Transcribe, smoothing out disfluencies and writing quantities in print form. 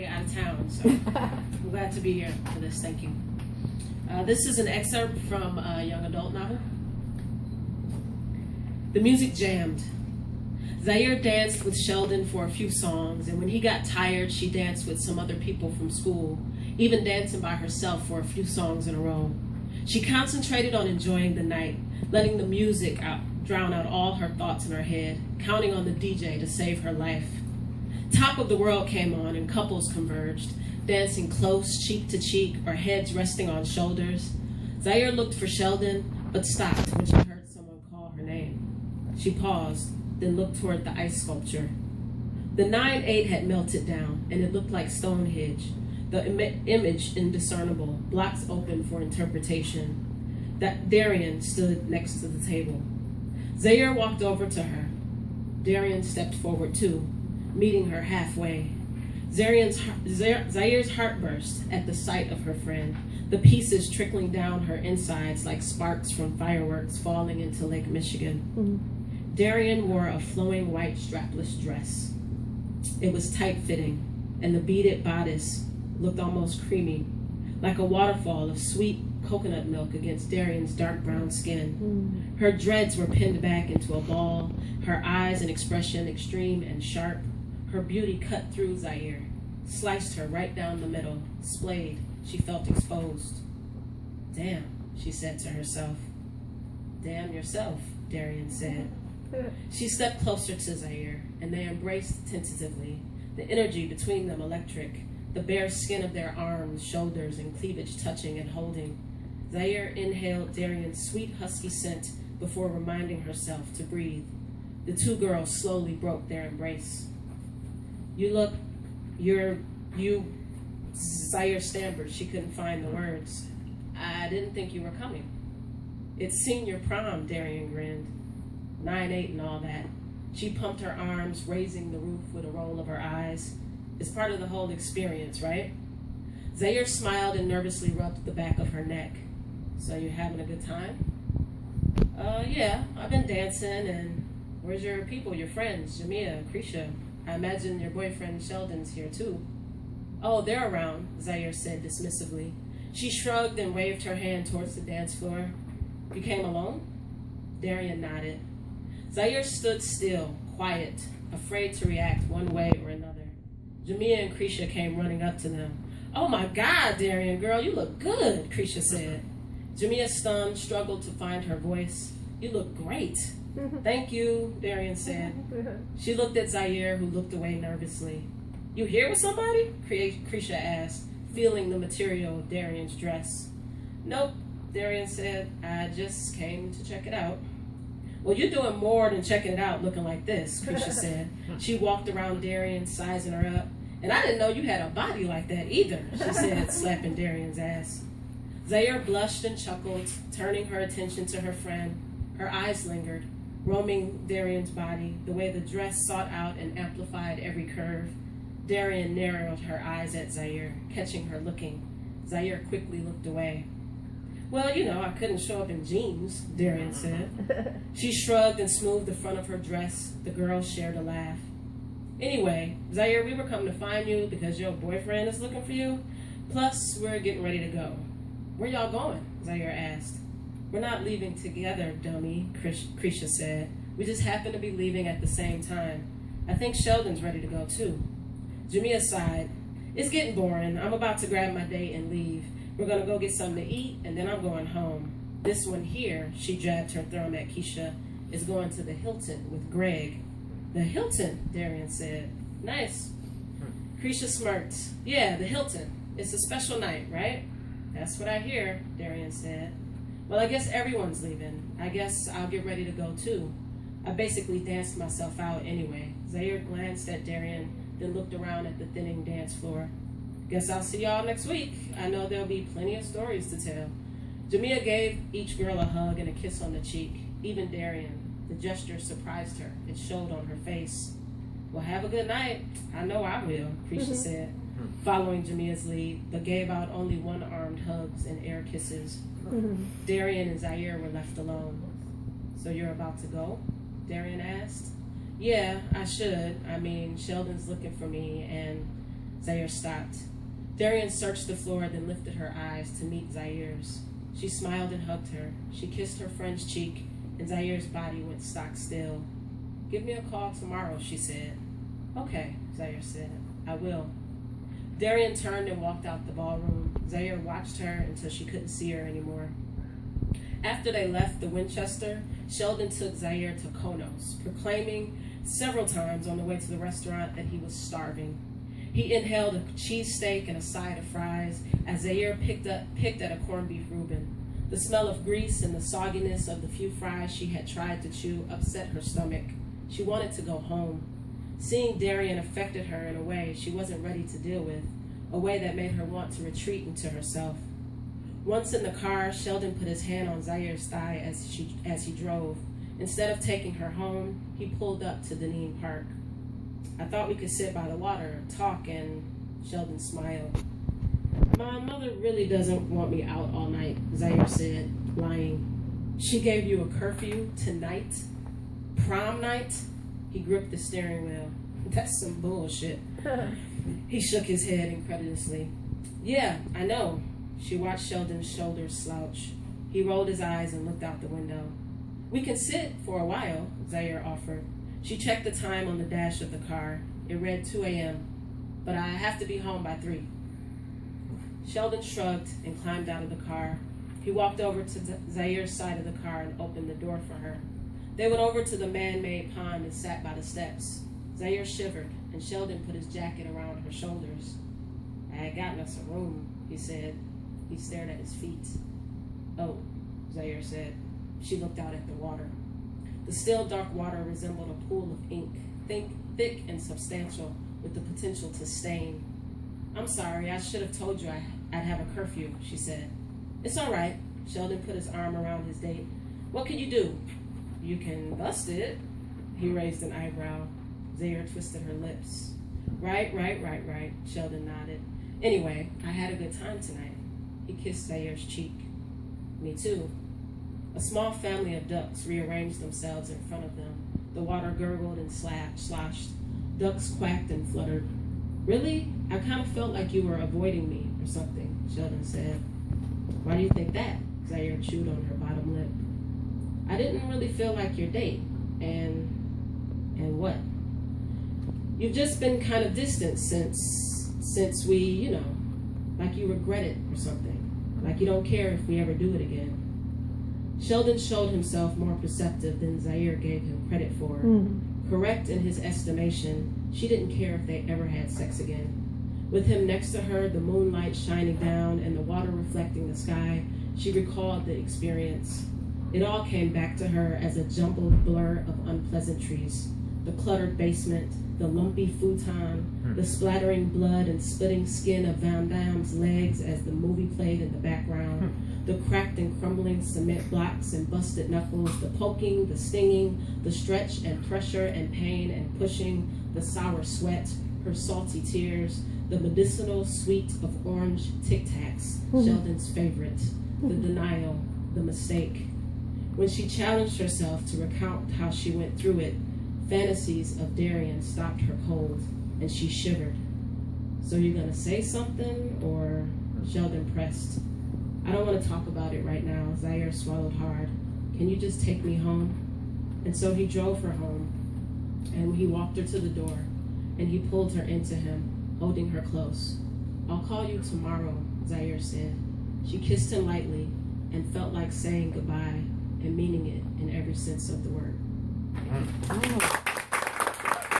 day out of town, so I'm glad to be here for this. Thank you. This is an excerpt from a young adult novel. The music jammed. Zaire danced with Sheldon for a few songs, and when he got tired, she danced with some other people from school, even dancing by herself for a few songs in a row. She concentrated on enjoying the night, letting the music drown out all her thoughts in her head, counting on the DJ to save her life. Top of the World came on and couples converged, dancing close, cheek to cheek, or heads resting on shoulders. Zaire looked for Sheldon, but stopped when she heard someone call her name. She paused, then looked toward the ice sculpture. The 9/8 had melted down, and it looked like Stonehenge, the image indiscernible, blocks open for interpretation. That Darian stood next to the table. Zaire walked over to her. Darian stepped forward too, meeting her halfway. Zaire's heart burst at the sight of her friend, the pieces trickling down her insides like sparks from fireworks falling into Lake Michigan. Mm-hmm. Darian wore a flowing white strapless dress. It was tight-fitting, and the beaded bodice looked almost creamy, like a waterfall of sweet coconut milk against Darian's dark brown skin. Her dreads were pinned back into a ball, her eyes an expression extreme and sharp. Her beauty cut through Zaire, sliced her right down the middle, splayed. She felt exposed. Damn, she said to herself. Damn yourself, Darian said. She stepped closer to Zaire, and they embraced tentatively, the energy between them electric, the bare skin of their arms, shoulders, and cleavage touching and holding. Zaire inhaled Darian's sweet, husky scent before reminding herself to breathe. The two girls slowly broke their embrace. Zaire stammered. She couldn't find the words. I didn't think you were coming. It's senior prom, Darian grinned. 9/8 and all that. She pumped her arms, raising the roof with a roll of her eyes. It's part of the whole experience, right? Zaire smiled and nervously rubbed the back of her neck. So you having a good time? Yeah, I've been dancing, and where's your people, your friends, Jamia, Krisha? I imagine your boyfriend Sheldon's here too. Oh, they're around, Zaire said dismissively. She shrugged and waved her hand towards the dance floor. You came alone? Darian nodded. Zaire stood still, quiet, afraid to react one way or another. Jamia and Krisha came running up to them. Oh my God, Darian, girl, you look good, Krisha said. Jamia, stunned, struggled to find her voice. You look great. Thank you, Darian said. She looked at Zaire, who looked away nervously. You here with somebody? Krisha asked, feeling the material of Darian's dress. Nope, Darian said. I just came to check it out. Well, you're doing more than checking it out looking like this, Krisha said. She walked around Darian, sizing her up. And I didn't know you had a body like that either, she said, slapping Darian's ass. Zaire blushed and chuckled, turning her attention to her friend. Her eyes lingered, roaming Darian's body, the way the dress sought out and amplified every curve. Darian narrowed her eyes at Zaire, catching her looking. Zaire quickly looked away. Well, I couldn't show up in jeans, Darian said. She shrugged and smoothed the front of her dress. The girls shared a laugh. Anyway, Zaire, we were coming to find you because your boyfriend is looking for you. Plus, we're getting ready to go. Where y'all going? Zaire asked. We're not leaving together, dummy, Krisha said. We just happen to be leaving at the same time. I think Sheldon's ready to go, too. Jamia sighed. It's getting boring. I'm about to grab my date and leave. We're going to go get something to eat, and then I'm going home. This one here, she jabbed her thumb at Keisha, is going to the Hilton with Greg. The Hilton, Darian said. Nice. Krisha smirked. Yeah, the Hilton. It's a special night, right? That's what I hear, Darian said. Well, I guess everyone's leaving. I guess I'll get ready to go, too. I basically danced myself out anyway. Zaire glanced at Darian, then looked around at the thinning dance floor. Guess I'll see y'all next week. I know there'll be plenty of stories to tell. Jamia gave each girl a hug and a kiss on the cheek, even Darian. The gesture surprised her. It showed on her face. Well, have a good night. I know I will, Krisha said, following Jamia's lead, but gave out only one-armed hugs and air kisses. Darian and Zaire were left alone. So you're about to go? Darian asked. Yeah, I should. I mean, Sheldon's looking for me, and Zaire stopped. Darian searched the floor, then lifted her eyes to meet Zaire's. She smiled and hugged her. She kissed her friend's cheek, and Zaire's body went stock still. "Give me a call tomorrow," she said. "Okay," Zaire said. "I will." Darian turned and walked out the ballroom. Zaire watched her until she couldn't see her anymore. After they left the Winchester, Sheldon took Zaire to Konos, proclaiming several times on the way to the restaurant that he was starving. He inhaled a cheesesteak and a side of fries as Zaire picked at a corned beef Reuben. The smell of grease and the sogginess of the few fries she had tried to chew upset her stomach. She wanted to go home. Seeing Darian affected her in a way she wasn't ready to deal with, a way that made her want to retreat into herself. Once in the car, Sheldon put his hand on Zaire's thigh as he drove. Instead of taking her home, he pulled up to Deneen Park. "I thought we could sit by the water, talk, and..." Sheldon smiled. "My mother really doesn't want me out all night," Zaire said, lying. "She gave you a curfew tonight? Prom night?" He gripped the steering wheel. "That's some bullshit." He shook his head incredulously. "Yeah, I know." She watched Sheldon's shoulders slouch. He rolled his eyes and looked out the window. "We can sit for a while," Zaire offered. She checked the time on the dash of the car. It read 2 a.m., "but I have to be home by 3. Sheldon shrugged and climbed out of the car. He walked over to Zaire's side of the car and opened the door for her. They went over to the man-made pond and sat by the steps. Zaire shivered, and Sheldon put his jacket around her shoulders. "I had gotten us a room," he said. He stared at his feet. "Oh," Zaire said. She looked out at the water. The still dark water resembled a pool of ink, thick and substantial, with the potential to stain. "I'm sorry, I should have told you I'd have a curfew," she said. "It's all right." Sheldon put his arm around his date. "What can you do?" "You can bust it." He raised an eyebrow. Zaire twisted her lips. Right, Sheldon nodded. "Anyway, I had a good time tonight." He kissed Zaire's cheek. "Me too." A small family of ducks rearranged themselves in front of them. The water gurgled and sloshed. Ducks quacked and fluttered. "Really? I kind of felt like you were avoiding me or something," Sheldon said. "Why do you think that?" Zaire chewed on her bottom lip. "I didn't really feel like your date. And what? You've just been kind of distant since we, like you regret it or something. Like you don't care if we ever do it again." Sheldon showed himself more perceptive than Zaire gave him credit for. Correct in his estimation, she didn't care if they ever had sex again. With him next to her, the moonlight shining down and the water reflecting the sky, she recalled the experience. It all came back to her as a jumbled blur of unpleasantries. The cluttered basement, the lumpy futon, the splattering blood and splitting skin of Van Damme's legs as the movie played in the background, the cracked and crumbling cement blocks and busted knuckles, the poking, the stinging, the stretch and pressure and pain and pushing, the sour sweat, her salty tears, the medicinal sweet of orange Tic Tacs, Sheldon's favorite, the denial, the mistake. When she challenged herself to recount how she went through it, fantasies of Darian stopped her cold, and she shivered. "So you're going to say something, or..." Sheldon pressed. "I don't want to talk about it right now." Zaire swallowed hard. "Can you just take me home?" And so he drove her home, and he walked her to the door, and he pulled her into him, holding her close. "I'll call you tomorrow," Zaire said. She kissed him lightly and felt like saying goodbye and meaning it in every sense of the word.